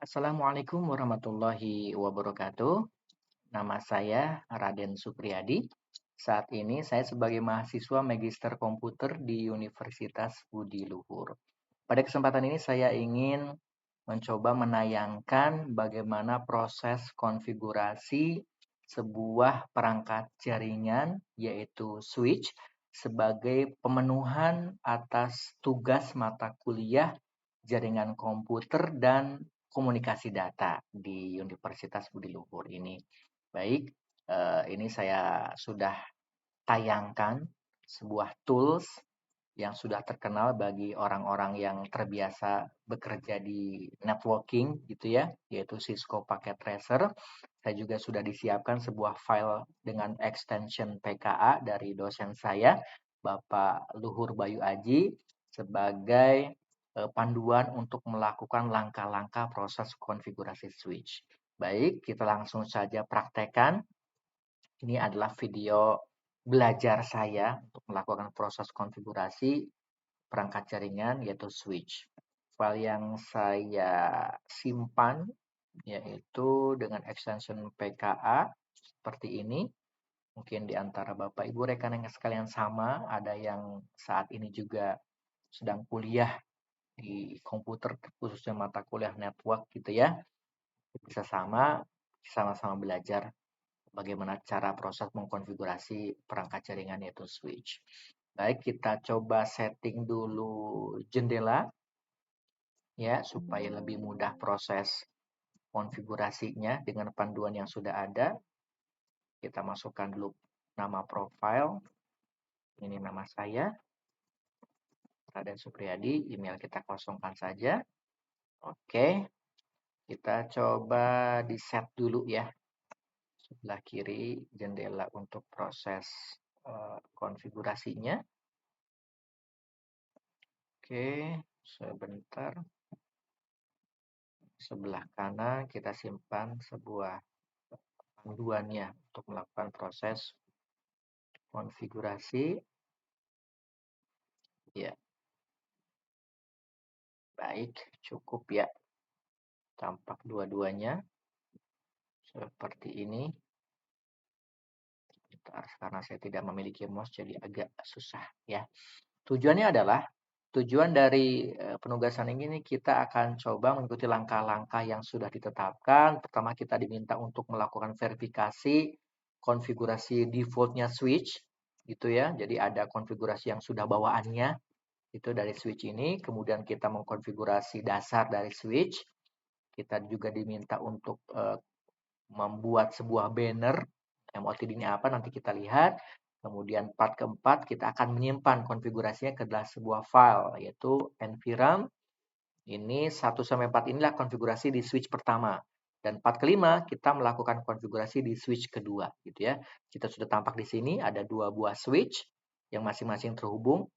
Assalamualaikum warahmatullahi wabarakatuh. Nama saya Raden Supriyadi. Saat ini saya sebagai mahasiswa Magister Komputer di Universitas Budi Luhur. Pada kesempatan ini saya ingin mencoba menayangkan bagaimana proses konfigurasi sebuah perangkat jaringan yaitu switch sebagai pemenuhan atas tugas mata kuliah jaringan komputer dan komunikasi data di Universitas Budi Luhur ini. Baik, ini saya sudah tayangkan sebuah tools yang sudah terkenal bagi orang-orang yang terbiasa bekerja di networking gitu ya, yaitu Cisco Packet Tracer. Saya juga sudah disiapkan sebuah file dengan extension PKA dari dosen saya, Bapak Luhur Bayu Aji, sebagai panduan untuk melakukan langkah-langkah proses konfigurasi switch. Baik, kita langsung saja praktekkan. Ini adalah video belajar saya untuk melakukan proses konfigurasi perangkat jaringan yaitu switch. File yang saya simpan yaitu dengan extension PKA seperti ini. Mungkin di antara Bapak Ibu rekan yang sekalian sama, ada yang saat ini juga sedang kuliah di komputer khususnya mata kuliah network gitu ya. Bisa sama-sama belajar bagaimana cara proses mengkonfigurasi perangkat jaringan yaitu switch. Baik, kita coba setting dulu jendela ya supaya lebih mudah proses konfigurasinya dengan panduan yang sudah ada. Kita masukkan dulu nama profile. Ini nama saya, Raden Supriyadi. Email kita kosongkan saja. Oke, kita coba di set dulu ya. Sebelah kiri jendela untuk proses konfigurasinya. Oke, sebentar. Sebelah kanan kita simpan sebuah panduannya untuk melakukan proses konfigurasi. Ya, baik, cukup ya. Tampak dua-duanya seperti ini. Karena saya tidak memiliki mouse jadi agak susah ya. Tujuan dari penugasan ini kita akan coba mengikuti langkah-langkah yang sudah ditetapkan. Pertama kita diminta untuk melakukan verifikasi konfigurasi defaultnya switch gitu ya. Jadi ada konfigurasi yang sudah bawaannya itu dari switch ini. Kemudian kita mengkonfigurasi dasar dari switch. Kita juga diminta untuk membuat sebuah banner. MOTD-nya apa nanti kita lihat. Kemudian part keempat kita akan menyimpan konfigurasinya ke dalam sebuah file yaitu environment. Ini 1-4 inilah konfigurasi di switch pertama. Dan part kelima kita melakukan konfigurasi di switch kedua gitu ya. Kita sudah tampak di sini ada 2 buah switch yang masing-masing terhubung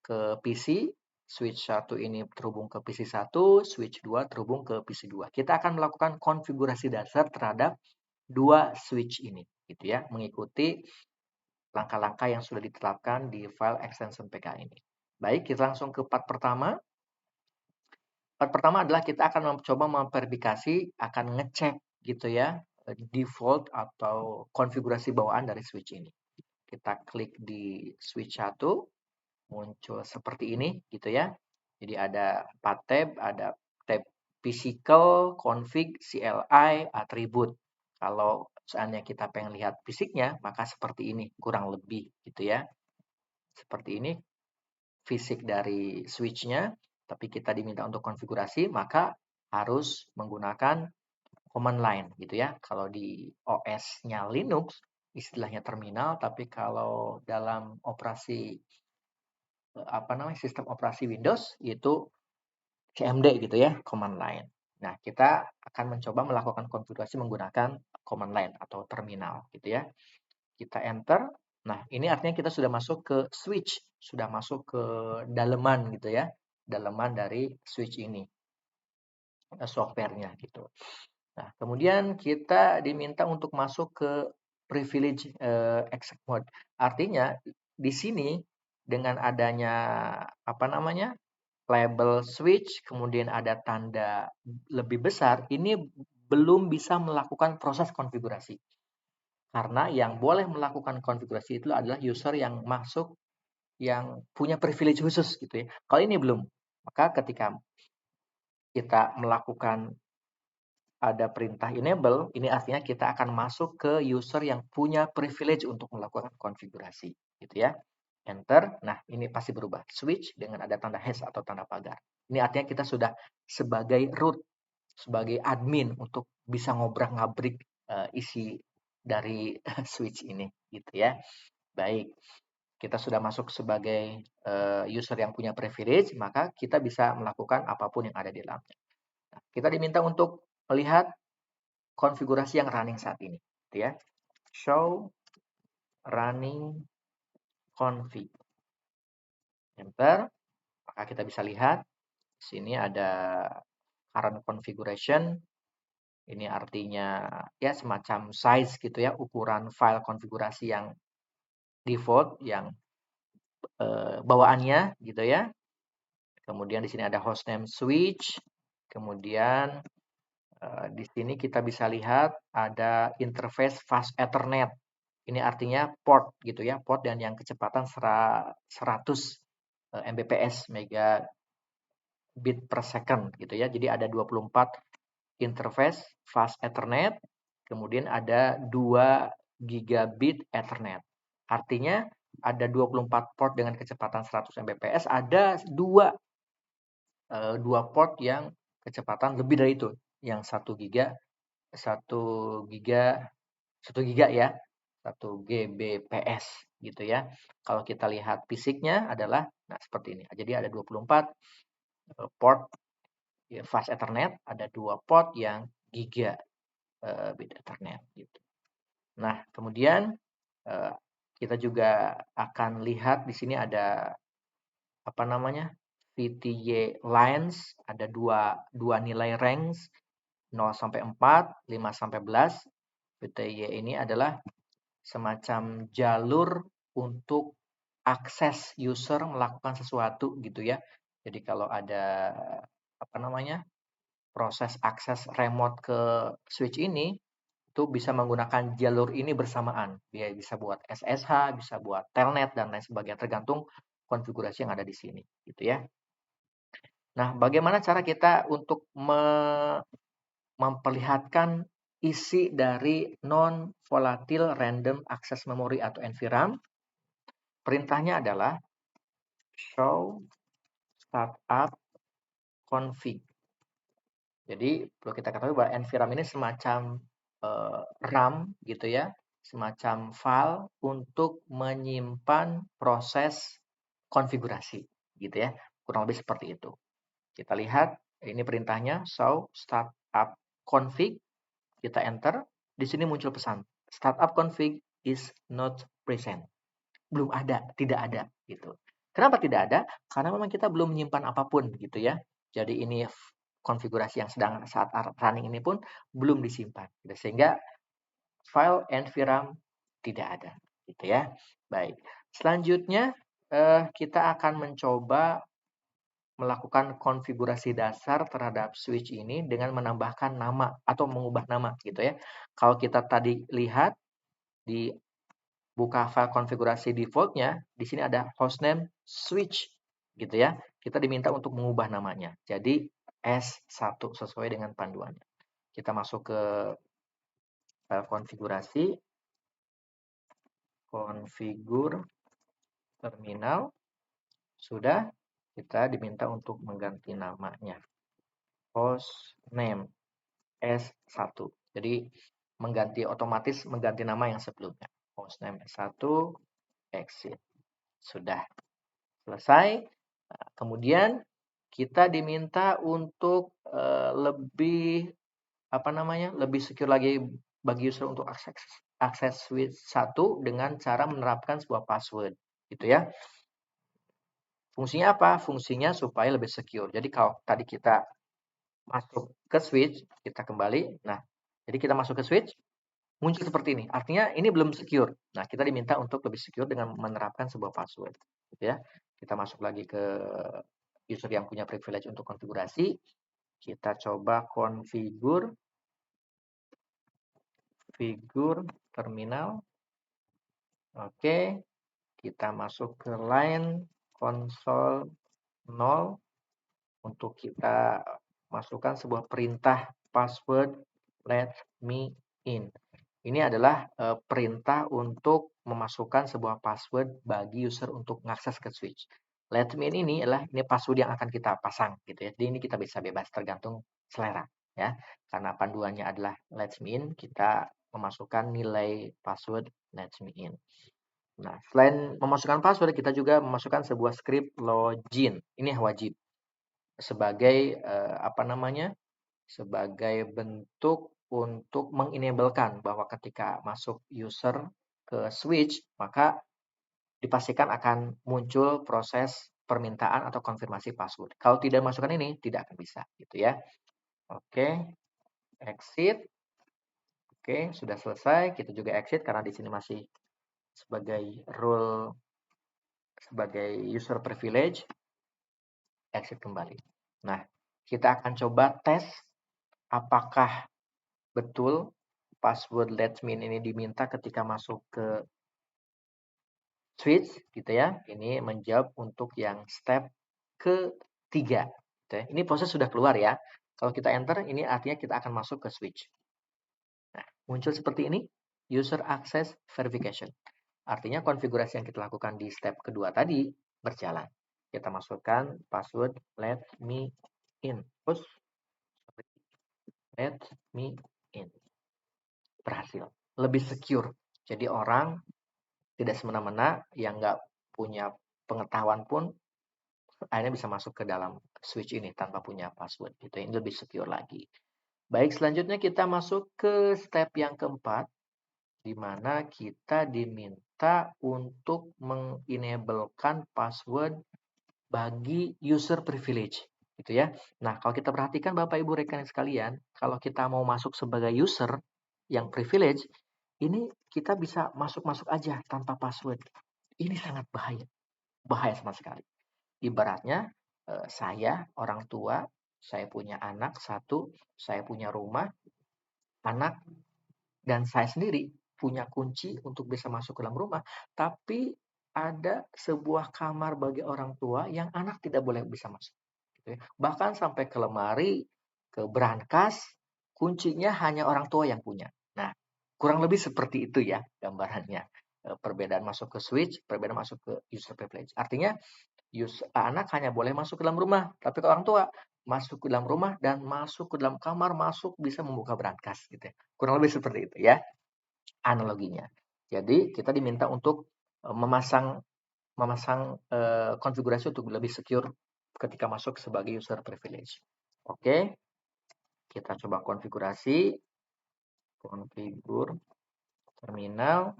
ke PC. Switch 1 ini terhubung ke PC 1, switch 2 terhubung ke PC 2. Kita akan melakukan konfigurasi dasar terhadap 2 switch ini gitu ya, mengikuti langkah-langkah yang sudah ditetapkan di file extension PK ini. Baik, kita langsung ke part pertama. Part pertama adalah kita akan mencoba memverifikasi, akan ngecek gitu ya, default atau konfigurasi bawaan dari switch ini. Kita klik di switch 1, muncul seperti ini gitu ya. Jadi ada 4 tab, ada tab physical, config, CLI, attribute. Kalau seandainya kita pengen lihat fisiknya, maka seperti ini, kurang lebih gitu ya. Seperti ini fisik dari switch-nya, tapi kita diminta untuk konfigurasi, maka harus menggunakan command line gitu ya. Kalau di OS-nya Linux, istilahnya terminal, tapi kalau dalam sistem operasi Windows itu CMD gitu ya, command line. Nah, kita akan mencoba melakukan konfigurasi menggunakan command line atau terminal gitu ya. Kita enter. Nah, ini artinya kita sudah masuk ke switch, sudah masuk ke daleman gitu ya. Daleman dari switch ini, software-nya gitu. Nah, kemudian kita diminta untuk masuk ke privilege exec mode. Artinya di sini dengan adanya label switch, kemudian ada tanda lebih besar, ini belum bisa melakukan proses konfigurasi. Karena yang boleh melakukan konfigurasi itu adalah user yang masuk, yang punya privilege khusus gitu ya. Kalau ini belum, maka ketika kita melakukan ada perintah enable, ini artinya kita akan masuk ke user yang punya privilege untuk melakukan konfigurasi, gitu ya. Enter, nah ini pasti berubah. Switch dengan ada tanda hash atau tanda pagar. Ini artinya kita sudah sebagai root, sebagai admin untuk bisa ngobrak-ngabrik isi dari switch ini, gitu ya. Baik, kita sudah masuk sebagai user yang punya privilege, maka kita bisa melakukan apapun yang ada di dalamnya. Nah, kita diminta untuk melihat konfigurasi yang running saat ini, gitu ya. Show running config. Enter, maka kita bisa lihat di sini ada current configuration. Ini artinya ya semacam size gitu ya, ukuran file konfigurasi yang default, yang bawaannya gitu ya. Kemudian di sini ada hostname switch. Kemudian di sini kita bisa lihat ada interface fast Ethernet. Ini artinya port gitu ya, port dan yang kecepatan 100 Mbps, megabit per second gitu ya. Jadi ada 24 interface fast Ethernet, kemudian ada 2 gigabit Ethernet. Artinya ada 24 port dengan kecepatan 100 Mbps, ada dua port yang kecepatan lebih dari itu, yang 1 giga, 1 giga, 1 giga ya, 1 Gbps gitu ya. Kalau kita lihat fisiknya adalah nah seperti ini. Jadi ada 24 port fast Ethernet, ada 2 port yang gigabit Ethernet gitu. Nah, kemudian kita juga akan lihat di sini ada apa namanya? VTY lines, ada dua nilai range 0 sampai 4, 5 sampai 11. VTY ini adalah semacam jalur untuk akses user melakukan sesuatu gitu ya. Jadi kalau ada apa namanya? Proses akses remote ke switch ini itu bisa menggunakan jalur ini bersamaan. Dia bisa buat SSH, bisa buat telnet dan lain sebagainya tergantung konfigurasi yang ada di sini gitu ya. Nah, bagaimana cara kita untuk memperlihatkan isi dari non-volatile random access memory atau NVRAM? Perintahnya adalah show startup config. Jadi perlu kita ketahui bahwa NVRAM ini semacam RAM gitu ya, semacam file untuk menyimpan proses konfigurasi gitu ya. Kurang lebih seperti itu. Kita lihat ini perintahnya show startup config, kita enter, di sini muncul pesan startup config is not present. Belum ada, tidak ada gitu. Kenapa tidak ada? Karena memang kita belum menyimpan apapun gitu ya. Jadi ini konfigurasi yang sedang saat running ini pun belum disimpan. Gitu. Sehingga file NVRAM tidak ada gitu ya. Baik. Selanjutnya kita akan mencoba melakukan konfigurasi dasar terhadap switch ini dengan menambahkan nama atau mengubah nama gitu ya. Kalau kita tadi lihat di buka file konfigurasi defaultnya, di sini ada hostname switch gitu ya. Kita diminta untuk mengubah namanya. Jadi S1 sesuai dengan panduannya. Kita masuk ke file konfigurasi, konfigur terminal, sudah kita diminta untuk mengganti namanya. Hostname S1. Jadi otomatis mengganti nama yang sebelumnya. Hostname S1, exit. Sudah selesai. Nah, kemudian kita diminta untuk lebih lebih secure lagi bagi user untuk akses switch 1 dengan cara menerapkan sebuah password gitu ya. Fungsinya apa? Fungsinya supaya lebih secure. Jadi kalau tadi kita masuk ke switch, kita kembali. Nah, jadi kita masuk ke switch, muncul seperti ini. Artinya ini belum secure. Nah, kita diminta untuk lebih secure dengan menerapkan sebuah password gitu ya. Kita masuk lagi ke user yang punya privilege untuk konfigurasi. Kita coba configure terminal. Oke, kita masuk ke line console 0 untuk kita masukkan sebuah perintah password let me in. Ini adalah perintah untuk memasukkan sebuah password bagi user untuk mengakses ke switch. Let me in ini adalah password yang akan kita pasang gitu ya. Jadi ini kita bisa bebas tergantung selera ya. Karena panduannya adalah let me in, kita memasukkan nilai password let me in. Nah, selain memasukkan password, kita juga memasukkan sebuah script login. Ini wajib sebagai sebagai bentuk untuk mengenablekan bahwa ketika masuk user ke switch, maka dipastikan akan muncul proses permintaan atau konfirmasi password. Kalau tidak masukkan ini, tidak akan bisa, gitu ya. Oke, exit. Oke, sudah selesai. Kita juga exit karena di sini masih sebagai role sebagai user privilege. Exit kembali. Nah, kita akan coba tes apakah betul password let me in ini diminta ketika masuk ke switch gitu ya. Ini menjawab untuk yang step ketiga. Gitu ya. Ini proses sudah keluar ya. Kalau kita enter, ini artinya kita akan masuk ke switch. Nah, muncul seperti ini, user access verification. Artinya konfigurasi yang kita lakukan di step kedua tadi berjalan. Kita masukkan password let me in. Terus let me in. Berhasil. Lebih secure. Jadi orang tidak semena-mena yang nggak punya pengetahuan pun akhirnya bisa masuk ke dalam switch ini tanpa punya password. Gitu. Ini lebih secure lagi. Baik, selanjutnya kita masuk ke step yang keempat, di mana kita diminta untuk mengenablekan password bagi user privilege. Gitu ya. Nah, kalau kita perhatikan Bapak Ibu rekan sekalian, kalau kita mau masuk sebagai user yang privilege, ini kita bisa masuk-masuk aja tanpa password. Ini sangat bahaya. Bahaya sama sekali. Ibaratnya saya orang tua, saya punya anak satu, saya punya rumah, anak dan saya sendiri punya kunci untuk bisa masuk ke dalam rumah, tapi ada sebuah kamar bagi orang tua yang anak tidak boleh bisa masuk. Gitu ya. Bahkan sampai ke lemari, ke brankas, kuncinya hanya orang tua yang punya. Nah, kurang lebih seperti itu ya gambarannya. Perbedaan masuk ke switch, perbedaan masuk ke user privilege. Artinya anak hanya boleh masuk ke dalam rumah, tapi orang tua masuk ke dalam rumah dan masuk ke dalam kamar, masuk bisa membuka brankas gitu ya. Kurang lebih seperti itu ya analoginya. Jadi kita diminta untuk memasang konfigurasi untuk lebih secure ketika masuk sebagai user privilege. Oke, kita coba konfigurasi, configure terminal,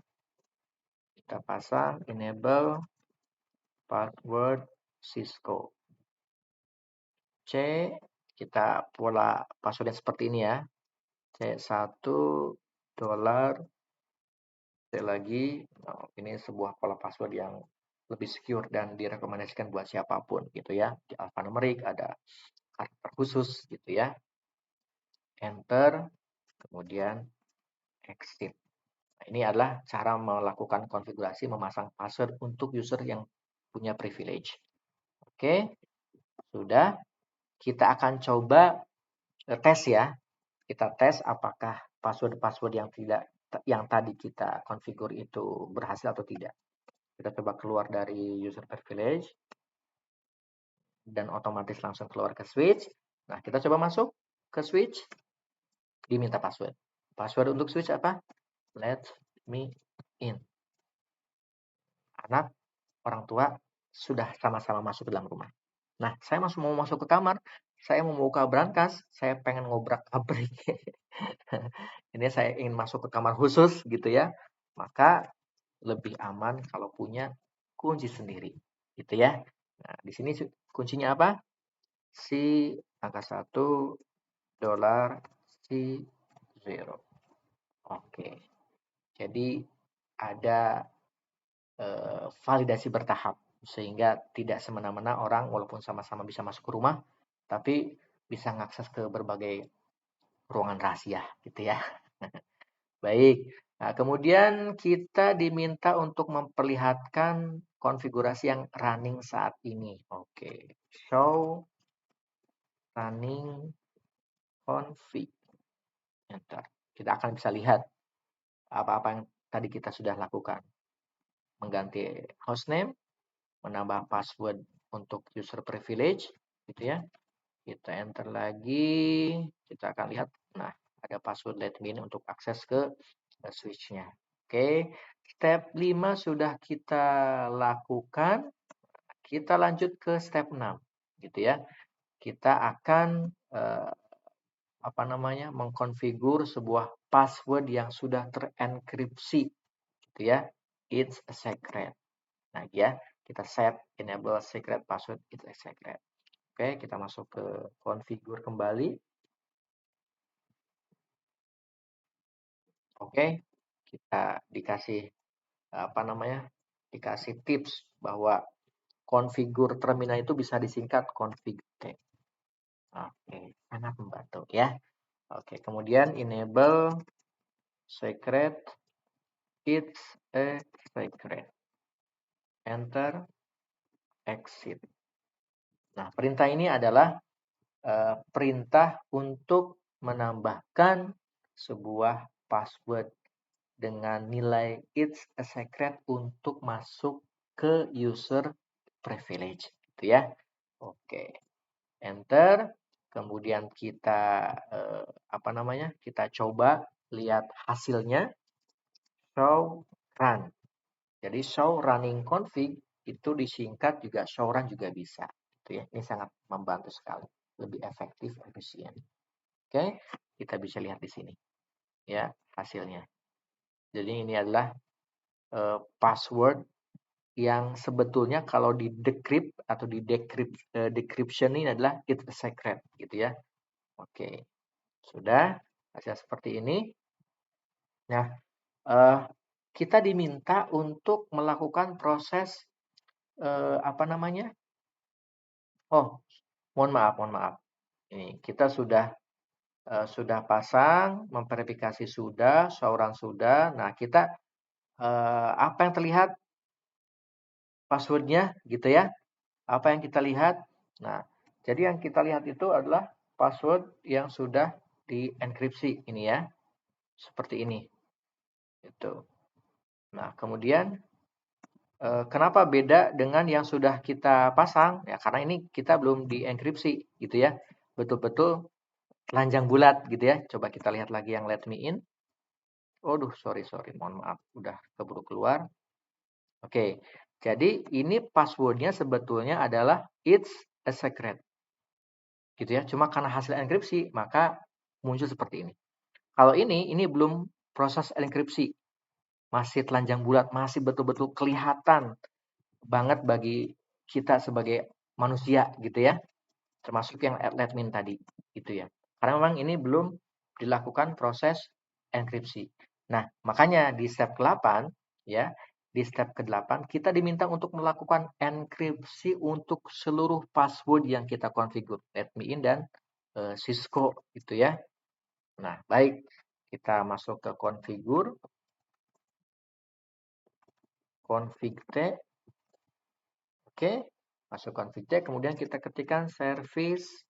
kita pasang enable password Cisco. C, kita pola passwordnya seperti ini ya. C1 dolar, C lagi, ini sebuah pola password yang lebih secure dan direkomendasikan buat siapapun gitu ya. Di alphanumerik ada karakter khusus gitu ya. Enter, kemudian exit. Nah, ini adalah cara melakukan konfigurasi memasang password untuk user yang punya privilege. Oke, sudah. Kita akan coba tes ya. Kita tes apakah password-password yang tadi kita konfigur itu berhasil atau tidak. Kita coba keluar dari user privilege dan otomatis langsung keluar ke switch. Nah, kita coba masuk ke switch, diminta password. Password untuk switch apa? Let me in. Anak, orang tua sudah sama-sama masuk ke dalam rumah. Nah, saya mau masuk ke kamar, saya mau membuka brankas, saya pengen ngobrak-abrik. Ini saya ingin masuk ke kamar khusus gitu ya. Maka lebih aman kalau punya kunci sendiri. Gitu ya. Nah, di sini kuncinya apa? Si angka 1 dolar si 0. Oke. Jadi ada validasi bertahap. sehingga tidak semena-mena orang walaupun sama-sama bisa masuk ke rumah, tapi bisa mengakses ke berbagai ruangan rahasia gitu ya. Baik. Nah, kemudian kita diminta untuk memperlihatkan konfigurasi yang running saat ini. Oke, show running config. Enter. Kita akan bisa lihat apa-apa yang tadi kita sudah lakukan. Mengganti hostname, menambah password untuk user privilege, gitu ya. Kita enter lagi, kita akan lihat, nah ada password let me in untuk akses ke switch-nya. Oke, step 5 sudah kita lakukan, kita lanjut ke step 6, gitu ya. Kita akan mengkonfigur sebuah password yang sudah terenkripsi, gitu ya. It's a secret. Nah, ya, kita set enable secret password it's a secret. Oke, kita masuk ke konfigur kembali. Oke, kita dikasih dikasih tips bahwa konfigur terminal itu bisa disingkat config T. Oke, sangat membantu ya. Oke, kemudian enable secret it's a secret. Enter, exit. Nah, perintah ini adalah perintah untuk menambahkan sebuah password dengan nilai it's a secret untuk masuk ke user privilege, gitu ya. Oke, enter. Kemudian kita kita coba lihat hasilnya. Show run. Jadi show running config itu disingkat juga show run juga bisa, gitu ya. Ini sangat membantu sekali, lebih efektif, efisien. Oke, kita bisa lihat di sini ya hasilnya. Jadi ini adalah password yang sebetulnya kalau di decrypt atau di decryption ini adalah it's a secret, gitu ya. Oke, sudah hasil seperti ini. Nah, kita diminta untuk melakukan proses Oh, mohon maaf. Ini kita sudah pasang, memverifikasi sudah, show-run sudah. Nah, kita apa yang terlihat password-nya gitu ya. Apa yang kita lihat? Nah, jadi yang kita lihat itu adalah password yang sudah dienkripsi ini ya. Seperti ini. Itu. Nah, kemudian kenapa beda dengan yang sudah kita pasang? Ya, karena ini kita belum dienkripsi gitu ya. Betul-betul telanjang bulat gitu ya. Coba kita lihat lagi yang let me in. Waduh, sorry. Mohon maaf. Udah keburu keluar. Oke. Jadi ini passwordnya sebetulnya adalah it's a secret. Gitu ya. Cuma karena hasil enkripsi, maka muncul seperti ini. Kalau ini belum proses enkripsi. Masih telanjang bulat, masih betul-betul kelihatan banget bagi kita sebagai manusia gitu ya. Termasuk yang let me in tadi gitu ya. Karena memang ini belum dilakukan proses enkripsi. Nah, makanya di step ke-8 ya, di step ke-8 kita diminta untuk melakukan enkripsi untuk seluruh password yang kita konfigur, let me in dan Cisco gitu ya. Nah, baik, kita masuk ke konfigur, config T. Oke, masuk config T, kemudian kita ketikkan service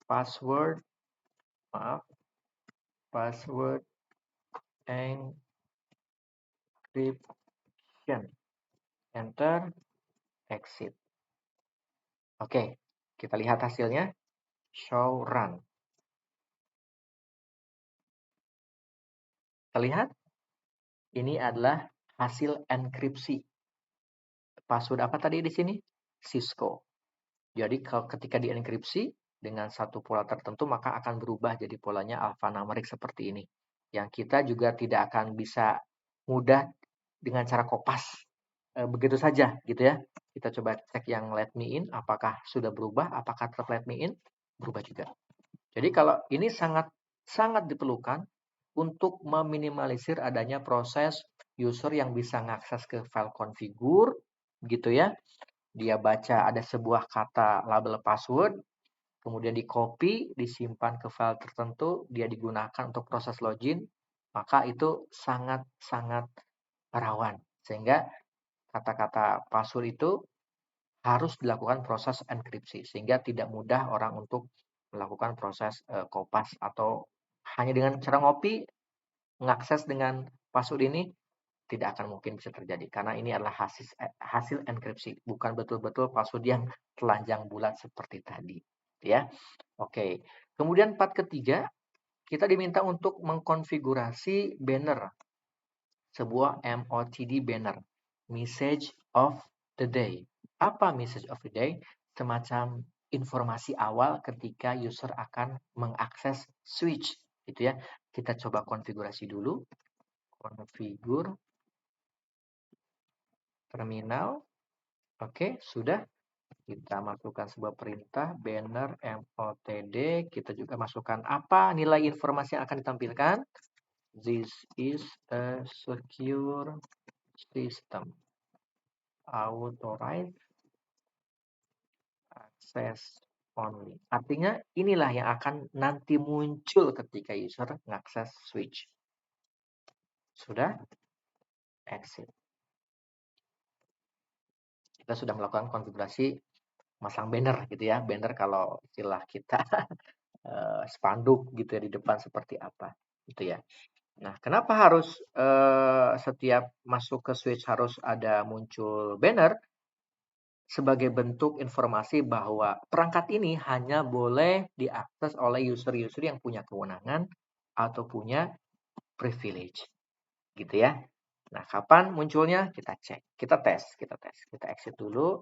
password encryption. Enter, exit. Oke, kita lihat hasilnya. Show run. Terlihat? Ini adalah hasil enkripsi. Password apa tadi di sini? Cisco. Jadi ketika dienkripsi dengan satu pola tertentu maka akan berubah jadi polanya alphanumeric seperti ini. Yang kita juga tidak akan bisa mudah dengan cara kopas begitu saja gitu ya. Kita coba cek yang let me in apakah sudah berubah, apakah tetap let me in berubah juga. Jadi kalau ini sangat diperlukan untuk meminimalisir adanya proses user yang bisa mengakses ke file konfigur gitu ya. Dia baca ada sebuah kata label password, kemudian di-copy, disimpan ke file tertentu, dia digunakan untuk proses login, maka itu sangat-sangat rawan. Sehingga kata-kata password itu harus dilakukan proses enkripsi, sehingga tidak mudah orang untuk melakukan proses kopas atau hanya dengan cara ngopi, mengakses dengan password ini tidak akan mungkin bisa terjadi karena ini adalah hasil enkripsi, bukan betul-betul password yang telanjang bulat seperti tadi, ya. Oke. Kemudian part ketiga, kita diminta untuk mengkonfigurasi banner, sebuah MOTD banner, message of the day. Apa message of the day? Semacam informasi awal ketika user akan mengakses switch, gitu ya. Kita coba konfigurasi dulu. Konfigur terminal. Oke, sudah. Kita masukkan sebuah perintah banner MOTD. Kita juga masukkan apa nilai informasi yang akan ditampilkan. This is a secure system. Authorized access only. Artinya inilah yang akan nanti muncul ketika user mengakses switch. Sudah? Exit. Kita sudah melakukan konfigurasi masang banner gitu ya. Banner kalau istilah kita spanduk gitu ya di depan seperti apa gitu ya. Nah, kenapa harus setiap masuk ke switch harus ada muncul banner? Sebagai bentuk informasi bahwa perangkat ini hanya boleh diakses oleh user-user yang punya kewenangan atau punya privilege, gitu ya. Nah, kapan munculnya? Kita cek, kita tes. Kita exit dulu.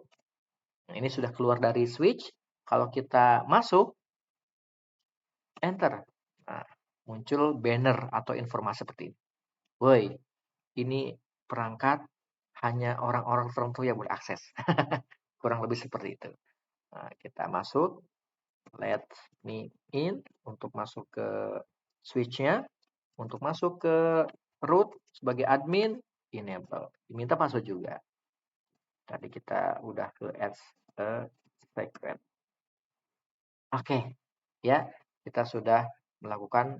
Nah, ini sudah keluar dari switch. Kalau kita masuk, enter. Nah, muncul banner atau informasi seperti ini. Woi, ini perangkat hanya orang-orang tertentu yang boleh akses. Kurang lebih seperti itu. Nah, kita masuk, let me in untuk masuk ke switch-nya, untuk masuk ke root sebagai admin, enable. Diminta password juga. Tadi kita udah ke add a secret. Oke, ya, kita sudah melakukan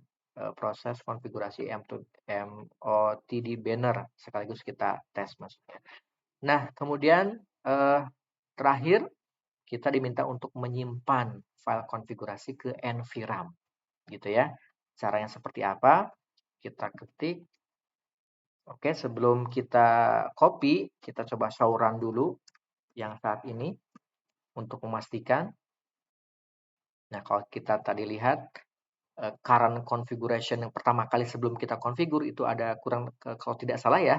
proses konfigurasi MOTD banner sekaligus kita tes maksudnya. Nah, kemudian terakhir kita diminta untuk menyimpan file konfigurasi ke NVRAM, gitu ya. Caranya seperti apa? Kita ketik. Oke, sebelum kita copy, kita coba show run dulu yang saat ini untuk memastikan. Nah, kalau kita tadi lihat current configuration yang pertama kali sebelum kita configure itu ada kurang kalau tidak salah ya,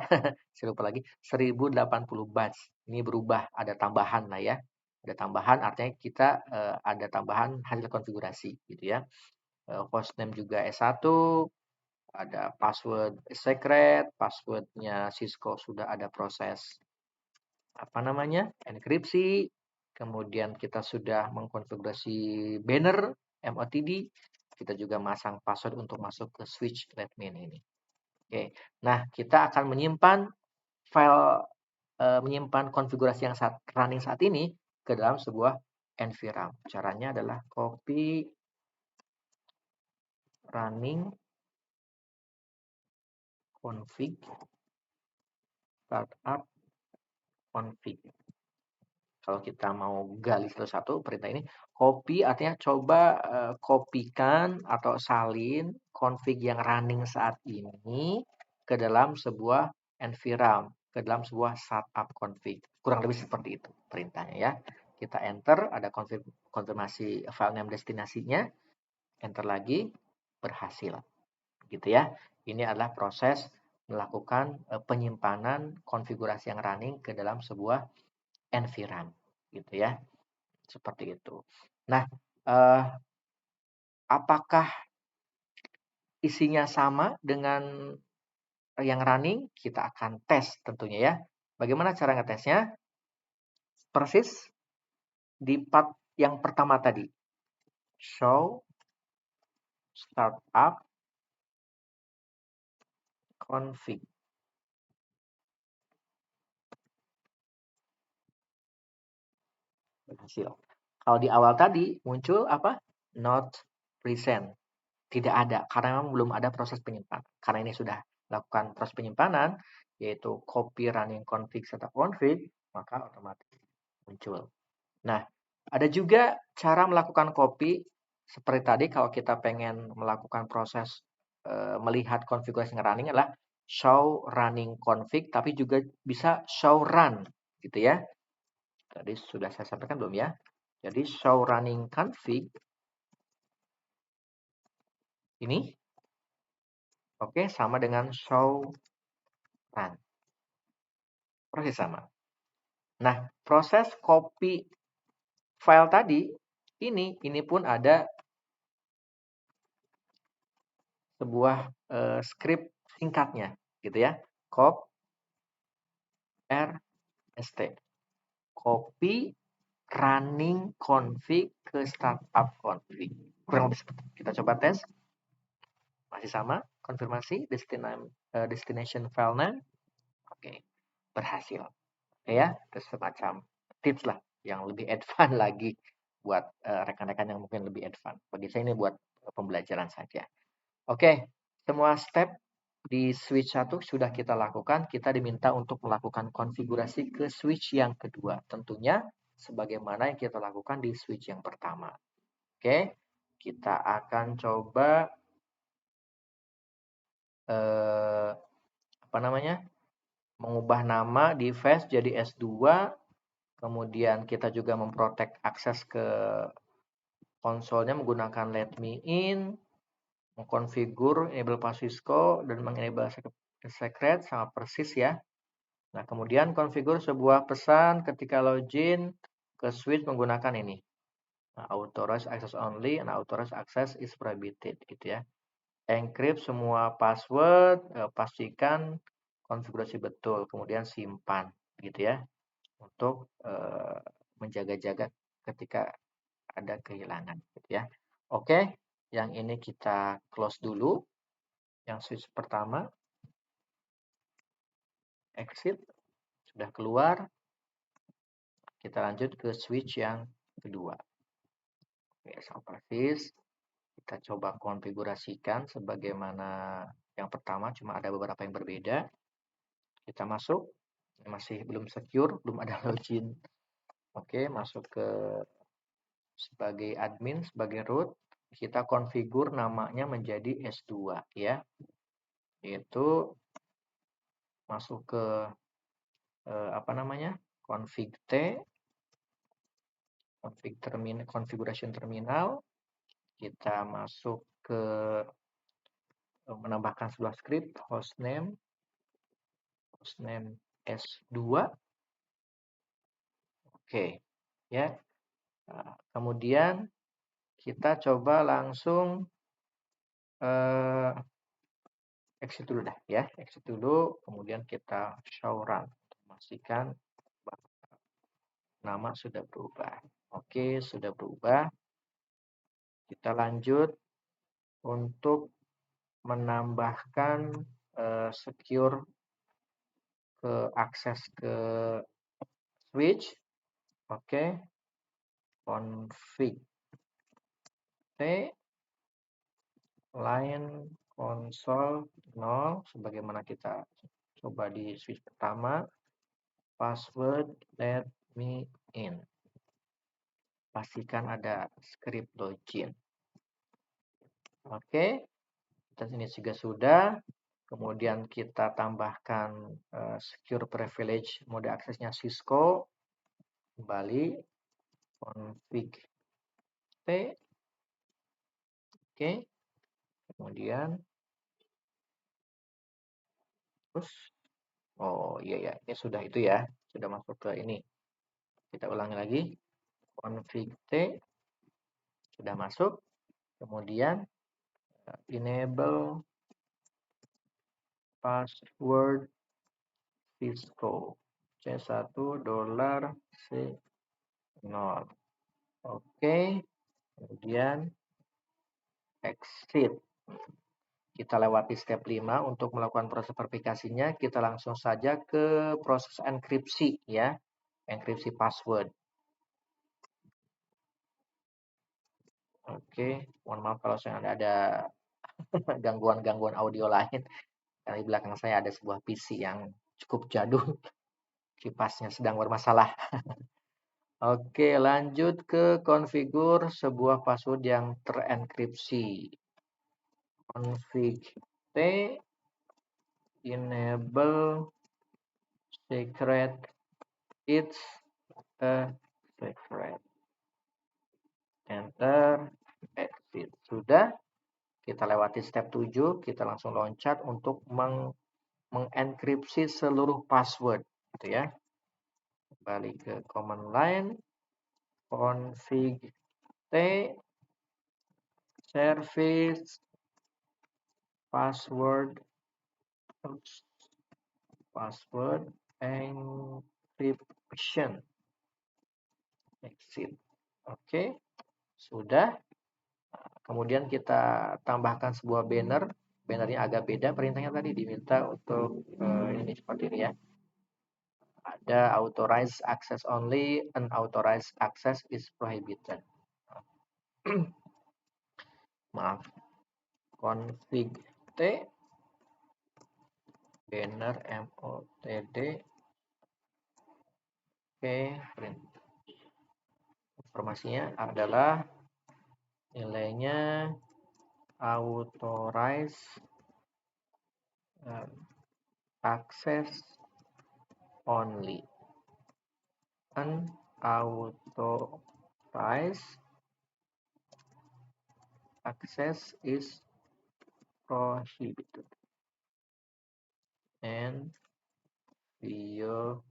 saya lupa lagi 1080 batch. Ini berubah, ada tambahan lah ya. Ada tambahan artinya kita ada tambahan hasil konfigurasi gitu ya. Hostname juga S1, ada password secret, passwordnya Cisco sudah ada proses apa namanya enkripsi, kemudian kita sudah mengkonfigurasi banner MOTD, kita juga masang password untuk masuk ke switch admin ini. Oke, nah kita akan menyimpan file menyimpan konfigurasi yang running saat ini ke dalam sebuah NVRAM. Caranya adalah copy running config startup config. Kalau kita mau gali satu-satu perintah ini, copy artinya coba kopikan atau salin config yang running saat ini ke dalam sebuah NVRAM, ke dalam sebuah startup config. Kurang lebih seperti itu perintahnya ya. Kita enter, ada konfirmasi file name destinasinya, enter lagi, berhasil. Gitu ya. Ini adalah proses melakukan penyimpanan konfigurasi yang running ke dalam sebuah NVRAM gitu ya. Seperti itu. Nah, apakah isinya sama dengan yang running? Kita akan tes tentunya ya. Bagaimana cara ngetesnya? Persis di part yang pertama tadi. Show startup config. Berhasil. Kalau di awal tadi muncul apa? Not present. Tidak ada, karena memang belum ada proses penyimpanan. Karena ini sudah lakukan proses penyimpanan, yaitu copy running config serta config, maka otomatis muncul. Nah, ada juga cara melakukan copy seperti tadi kalau kita pengen melakukan proses melihat konfigurasi running adalah show running config, tapi juga bisa show run, gitu ya. Tadi sudah saya sampaikan belum ya? Jadi show running config ini oke sama dengan show run. Proses sama. Nah, proses copy file tadi ini pun ada sebuah script singkatnya gitu ya. Cop rst. Copy running config ke startup config. Kurang lebih seperti itu. Kita coba tes. Masih sama, konfirmasi destination file name. Oke, berhasil. Ya, itu semacam tips lah yang lebih advance lagi buat rekan-rekan yang mungkin lebih advance. Bagi saya ini buat pembelajaran saja. Oke, semua step di switch 1 sudah kita lakukan. Kita diminta untuk melakukan konfigurasi ke switch yang kedua. Tentunya sebagaimana yang kita lakukan di switch yang pertama. Oke, kita akan coba mengubah nama device jadi S2. Kemudian kita juga memprotek akses ke konsolnya menggunakan let me in, mengkonfigur enable pass Cisco, dan mengenable secret sama persis ya. Nah, kemudian konfigur sebuah pesan ketika login ke switch menggunakan ini. Nah, authorized access only and authorized access is prohibited gitu ya. Encrypt semua password, pastikan konfigurasi betul, kemudian simpan gitu ya. Untuk menjaga-jaga ketika ada kehilangan gitu ya. Oke, yang ini kita close dulu. Yang switch pertama exit sudah keluar. Kita lanjut ke switch yang kedua. Oke, sama persis. Kita coba konfigurasikan sebagaimana yang pertama, cuma ada beberapa yang berbeda. Kita masuk, masih belum secure, belum ada login. Oke, masuk ke sebagai admin, sebagai root. Kita konfigur namanya menjadi S2 ya. Yaitu masuk ke config T, configuration terminal. Kita masuk ke menambahkan sebuah script hostname S2. Oke, ya. Nah, kemudian kita coba langsung exit dulu dah ya, exit dulu, kemudian kita show run, memastikan nama sudah berubah. Oke, sudah berubah. Kita lanjut untuk menambahkan secure ke akses ke switch. Oke, config T line console 0 sebagaimana kita coba di switch pertama. Password let me in. Pastikan ada script login. Oke, kita sini juga sudah. Kemudian kita tambahkan secure privilege mode aksesnya Cisco. Kembali config T. Oke. Kemudian terus oh iya ya, ini sudah itu ya. Sudah masuk ke ini. Kita ulangi lagi. Config T sudah masuk. Kemudian enable password Cisco C1 $C0. Oke, kemudian exit. Kita lewati step 5 untuk melakukan proses verifikasinya. Kita langsung saja ke proses enkripsi ya. Enkripsi password. Oke, mohon maaf kalau saya ada gangguan-gangguan audio lain. Karena di belakang saya ada sebuah PC yang cukup jadul, kipasnya sedang bermasalah. Oke, lanjut ke konfigur sebuah password yang terenkripsi. Config T enable secret, it's a secret. Enter, exit. Sudah, kita lewati step 7, kita langsung loncat untuk mengenkripsi seluruh password, gitu ya. Kembali ke command line, config T service password encryption, exit. Oke, sudah. Kemudian kita tambahkan sebuah banner. Bannernya agak beda perintahnya tadi, diminta untuk ini seperti ini ya. Ada authorized access only, unauthorized access is prohibited. Maaf. Config T banner MOTD. Oke, print. Informasinya adalah nilainya authorized access only, unauthorized access is prohibited, and violator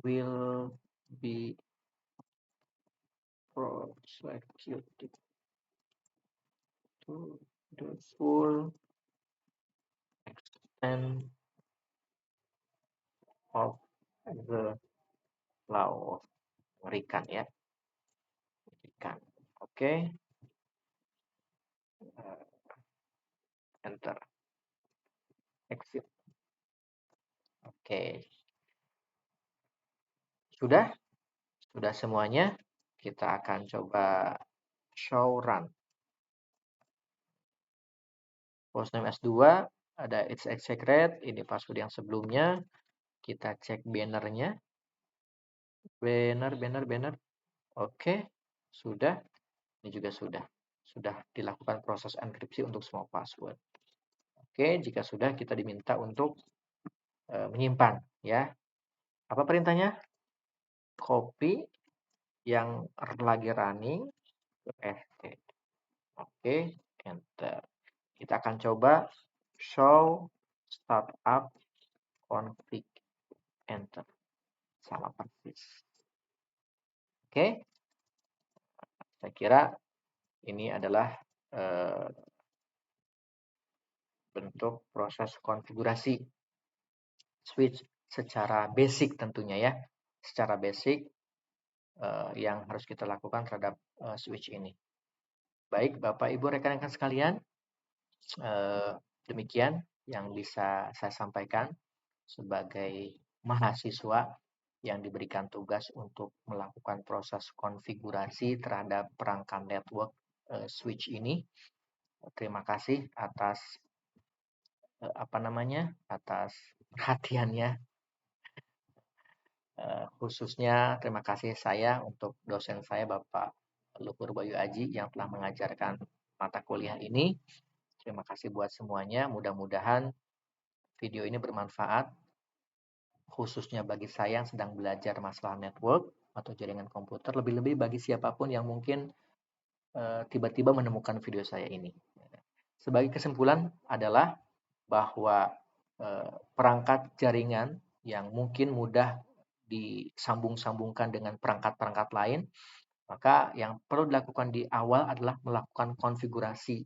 will be prosecuted to the full extent of the law. Mengerikan ya, mengerikan. Oke, enter, exit. Oke, sudah semuanya. Kita akan coba show run. Postname S2 ada it's a secret, ini password yang sebelumnya. Kita cek bannernya. Banner. Oke, sudah. Ini juga sudah. Sudah dilakukan proses enkripsi untuk semua password. Oke, jika sudah kita diminta untuk menyimpan ya. Apa perintahnya? Copy yang lagi running ke ST. Oke, enter. Kita akan coba show startup config, enter. Sama persis. Oke, saya kira ini adalah bentuk proses konfigurasi switch secara basic tentunya ya. Secara basic yang harus kita lakukan terhadap switch ini. Baik, Bapak Ibu rekan-rekan sekalian, demikian yang bisa saya sampaikan sebagai mahasiswa yang diberikan tugas untuk melakukan proses konfigurasi terhadap perangkat network switch ini. Terima kasih atas atas perhatiannya. Khususnya terima kasih saya untuk dosen saya Bapak Luhur Bayu Aji yang telah mengajarkan mata kuliah ini. Terima kasih buat semuanya. Mudah-mudahan video ini bermanfaat khususnya bagi saya yang sedang belajar masalah network atau jaringan komputer, lebih-lebih bagi siapapun yang mungkin tiba-tiba menemukan video saya ini. Sebagai kesimpulan adalah bahwa perangkat jaringan yang mungkin mudah disambung-sambungkan dengan perangkat-perangkat lain, maka yang perlu dilakukan di awal adalah melakukan konfigurasi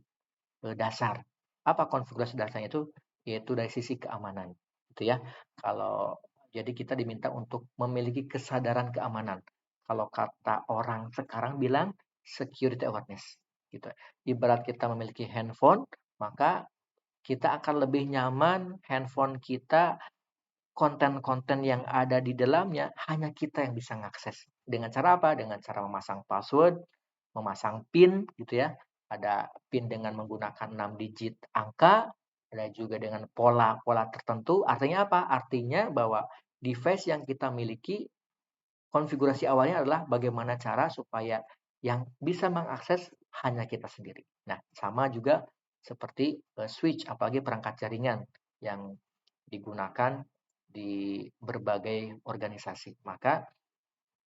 dasar. Apa konfigurasi dasarnya itu? Yaitu dari sisi keamanan, gitu ya. Jadi kita diminta untuk memiliki kesadaran keamanan. Kalau kata orang sekarang bilang security awareness, gitu. Ibarat kita memiliki handphone, maka kita akan lebih nyaman handphone kita konten-konten yang ada di dalamnya hanya kita yang bisa mengakses. Dengan cara apa? Dengan cara memasang password, memasang PIN gitu ya. Ada PIN dengan menggunakan 6 digit angka, ada juga dengan pola-pola tertentu. Artinya apa? Artinya bahwa device yang kita miliki, konfigurasi awalnya adalah bagaimana cara supaya yang bisa mengakses hanya kita sendiri. Nah, sama juga seperti switch, apalagi perangkat jaringan yang digunakan di berbagai organisasi. Maka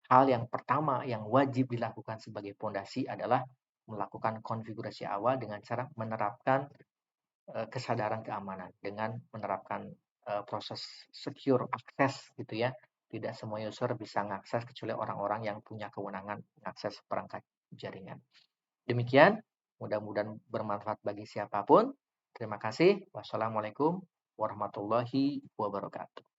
hal yang pertama yang wajib dilakukan sebagai pondasi adalah melakukan konfigurasi awal dengan cara menerapkan kesadaran keamanan, dengan menerapkan proses secure access gitu ya. Tidak semua user bisa mengakses kecuali orang-orang yang punya kewenangan mengakses perangkat jaringan. Demikian, mudah-mudahan bermanfaat bagi siapapun. Terima kasih. Wassalamualaikum warahmatullahi wabarakatuh.